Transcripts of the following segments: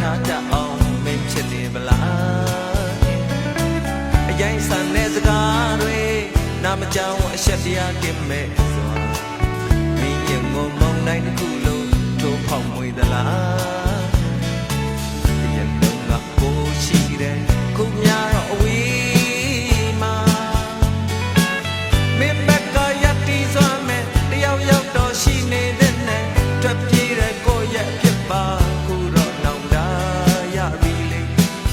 ထားတတ်အောင်မင်းဖြစ်နေမလားအရင်စံတဲ့စကားတွေနာမကြောင်အဆက်တရားကင်းမဲ့စွာမင်းရင်ငုံမုံတိုင်းတစ်ခုလုံးထိုးဖောက်မွေသလားရင်လုံးကကိုရှိတယ်ခုများတော့အဝေးမှာမင်းဘက်ကရတီစွမ်းမဲ့တယောက်ယောက်တော့ရှိနေတဲ့နဲ့ထွက်ပြေးတဲ့ကိုရဲ့ဖြစ်ပါခုတော့နောင်တရပြီလေ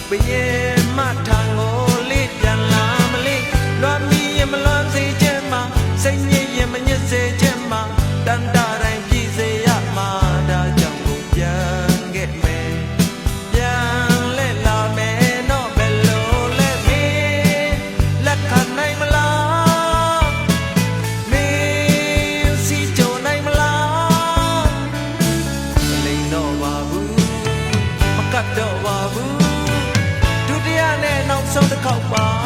ဘယင်မထံကိုလေးပြန်လာမလေးလွမ်းမီရင်မလွမ်းစေချင်မှာစိတ်ညစ်ရင်မညစ်စေချင်မှာတန်တာတိုင်းပြည်စေရမှာဒါကြောင့်ကိုပြန်ခဲ့မယ်ပြန်လဲလာမယ်တော့ဘယ်လိုလဲမင်းလက်ခံနိုင်မလားမင်းစီကြုံနိုင်မလားမလိမ်တော့ပါဘူးမကတ်တော့ပါဘူးဒုတိယနဲ့နောက်ဆုံးတစ်ခေါက်ပါ